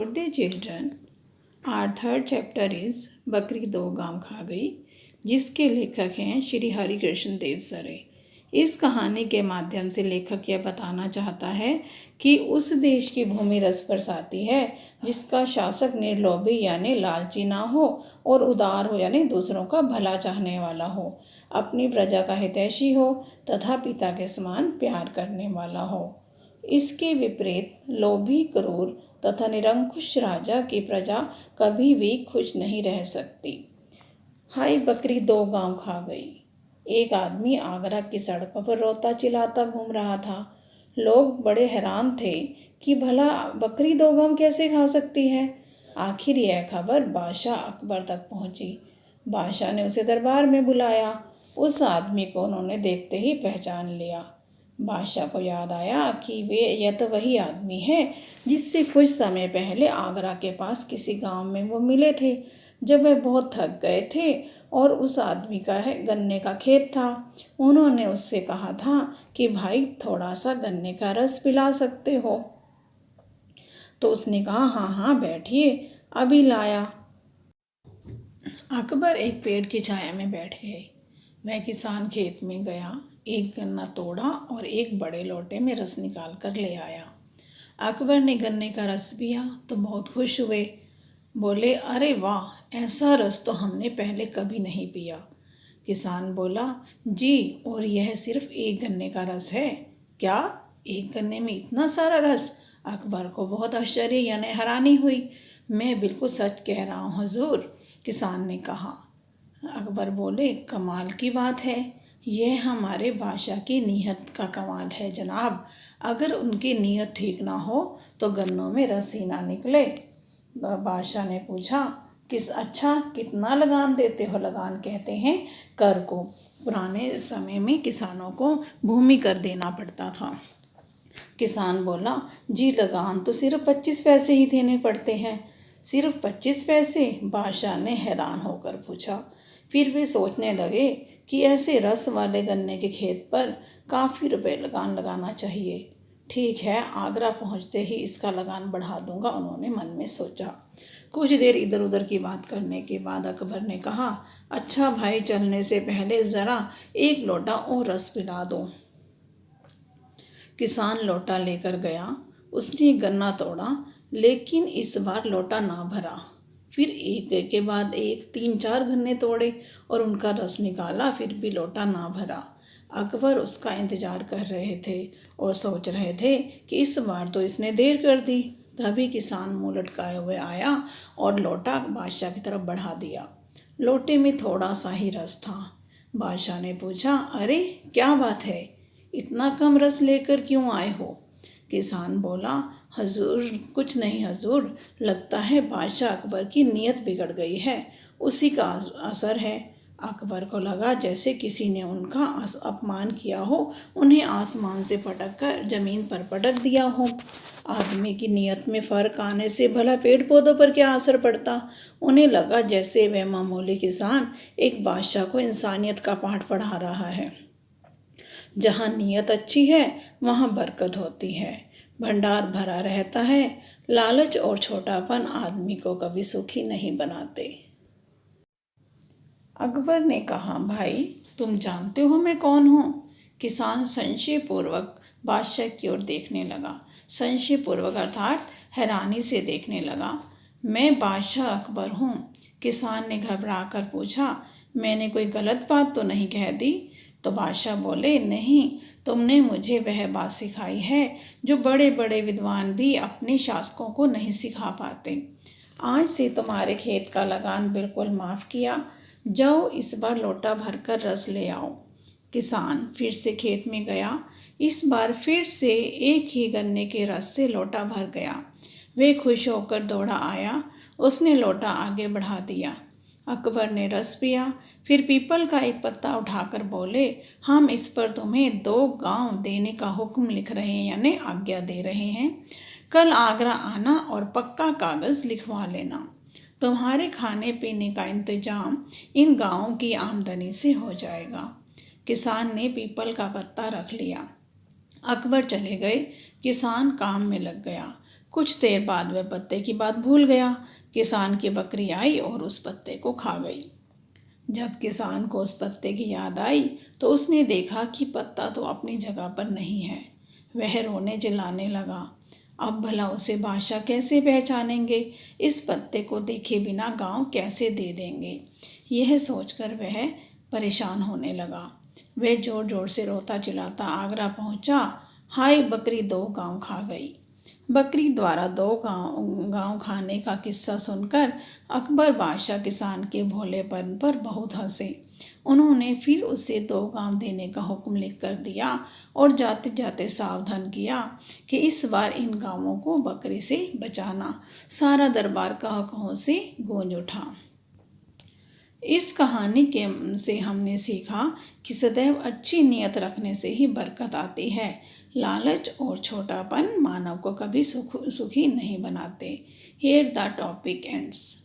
Good day children. Our third chapter is बकरी दो गांव खा गई, जिसके लेखक हैं श्री हरिकृष्ण देव सरे। इस कहानी के माध्यम से लेखक यह बताना चाहता है कि उस देश की भूमि रस बरसाती है जिसका शासक निर्लोभी यानी लालची ना हो और उदार हो यानी दूसरों का भला चाहने वाला हो, अपनी प्रजा का हितैषी हो तथा पिता के समान प्यार करने वाला हो। इसके विपरीत लोभी, क्रूर तथा निरंकुश राजा की प्रजा कभी भी खुश नहीं रह सकती। हाय बकरी दो गांव खा गई। एक आदमी आगरा की सड़कों पर रोता चिल्लाता घूम रहा था। लोग बड़े हैरान थे कि भला बकरी दो गांव कैसे खा सकती है। आखिर यह खबर बादशाह अकबर तक पहुंची। बादशाह ने उसे दरबार में बुलाया। उस आदमी को उन्होंने देखते ही पहचान लिया। बादशाह को याद आया कि यह तो वही आदमी है जिससे कुछ समय पहले आगरा के पास किसी गांव में वो मिले थे, जब वह बहुत थक गए थे और उस आदमी का गन्ने का खेत था। उन्होंने उससे कहा था कि भाई थोड़ा सा गन्ने का रस पिला सकते हो। तो उसने कहा हाँ हाँ बैठिए, अभी लाया। अकबर एक पेड़ की छाया में बैठ गए। वह किसान खेत में गया, एक गन्ना तोड़ा और एक बड़े लोटे में रस निकाल कर ले आया। अकबर ने गन्ने का रस पिया तो बहुत खुश हुए। बोले, अरे वाह, ऐसा रस तो हमने पहले कभी नहीं पिया। किसान बोला, जी, और यह सिर्फ एक गन्ने का रस है क्या? एक गन्ने में इतना सारा रस? अकबर को बहुत आश्चर्य यानी हैरानी हुई। मैं बिल्कुल सच कह रहा हूँ हुजूर, किसान ने कहा। अकबर बोले, कमाल की बात है, यह हमारे बादशाह की नीयत का कमाल है जनाब। अगर उनकी नीयत ठीक ना हो तो गन्नों में रस ही ना निकले। बादशाह ने पूछा, अच्छा कितना लगान देते हो? लगान कहते हैं कर को। पुराने समय में किसानों को भूमि कर देना पड़ता था। किसान बोला, जी लगान तो सिर्फ 25 पैसे ही देने पड़ते हैं। सिर्फ 25 पैसे? बादशाह ने हैरान होकर पूछा। फिर वे सोचने लगे कि ऐसे रस वाले गन्ने के खेत पर काफ़ी रुपए लगान लगाना चाहिए। ठीक है, आगरा पहुंचते ही इसका लगान बढ़ा दूंगा, उन्होंने मन में सोचा। कुछ देर इधर उधर की बात करने के बाद अकबर ने कहा, अच्छा भाई, चलने से पहले ज़रा एक लोटा और रस पिला दो। किसान लोटा लेकर गया। उसने गन्ना तोड़ा, लेकिन इस बार लोटा ना भरा। फिर एक के बाद एक 3-4 गन्ने तोड़े और उनका रस निकाला, फिर भी लोटा ना भरा। अकबर उसका इंतजार कर रहे थे और सोच रहे थे कि इस बार तो इसने देर कर दी। तभी किसान मुंह लटकाए हुए आया और लोटा बादशाह की तरफ बढ़ा दिया। लोटे में थोड़ा सा ही रस था। बादशाह ने पूछा, अरे क्या बात है, इतना कम रस लेकर क्यों आए हो? किसान बोला, हजूर कुछ नहीं हजूर, लगता है बादशाह अकबर की नीयत बिगड़ गई है, उसी का असर है। अकबर को लगा जैसे किसी ने उनका अपमान किया हो, उन्हें आसमान से पटक कर जमीन पर पटक दिया हो। आदमी की नीयत में फ़र्क आने से भला पेड़ पौधों पर क्या असर पड़ता? उन्हें लगा जैसे वह मामूली किसान एक बादशाह को इंसानियत का पाठ पढ़ा रहा है। जहाँ नीयत अच्छी है वहाँ बरकत होती है, भंडार भरा रहता है। लालच और छोटापन आदमी को कभी सुखी नहीं बनाते। अकबर ने कहा, भाई तुम जानते हो मैं कौन हूँ? किसान संशय पूर्वक बादशाह की ओर देखने लगा। संशय पूर्वक अर्थात हैरानी से देखने लगा। मैं बादशाह अकबर हूँ। किसान ने घबरा कर पूछा, मैंने कोई गलत बात तो नहीं कह दी? तो बादशाह बोले, नहीं, तुमने मुझे वह बात सिखाई है जो बड़े बड़े विद्वान भी अपने शासकों को नहीं सिखा पाते। आज से तुम्हारे खेत का लगान बिल्कुल माफ़ किया। जाओ इस बार लोटा भरकर रस ले आओ। किसान फिर से खेत में गया। इस बार फिर से एक ही गन्ने के रस से लोटा भर गया। वे खुश होकर दौड़ा आया। उसने लोटा आगे बढ़ा दिया। अकबर ने रस पिया। फिर पीपल का एक पत्ता उठाकर बोले, हम इस पर तुम्हें 2 गांव देने का हुक्म लिख रहे हैं यानी आज्ञा दे रहे हैं। कल आगरा आना और पक्का कागज़ लिखवा लेना। तुम्हारे खाने पीने का इंतजाम इन गांवों की आमदनी से हो जाएगा। किसान ने पीपल का पत्ता रख लिया। अकबर चले गए। किसान काम में लग गया। कुछ देर बाद वह पत्ते की बात भूल गया। किसान की बकरी आई और उस पत्ते को खा गई। जब किसान को उस पत्ते की याद आई तो उसने देखा कि पत्ता तो अपनी जगह पर नहीं है। वह रोने चिल्लाने लगा। अब भला उसे बादशाह कैसे पहचानेंगे? इस पत्ते को देखे बिना गांव कैसे दे देंगे? यह सोचकर वह परेशान होने लगा। वह जोर जोर से रोता चिल्लाता आगरा पहुंचा। हाय, बकरी 2 गांव खा गई। बकरी द्वारा 2 गांव खाने का किस्सा सुनकर अकबर बादशाह किसान के भोलेपन पर बहुत हंसे। उन्होंने फिर उसे 2 गांव देने का हुक्म लिख कर दिया और जाते जाते सावधान किया कि इस बार इन गांवों को बकरी से बचाना। सारा दरबार कह-कहों से गूंज उठा। इस कहानी से हमने सीखा कि सदैव अच्छी नीयत रखने से ही बरकत आती है। लालच और छोटापन मानव को कभी सुखी नहीं बनाते। Here the topic ends.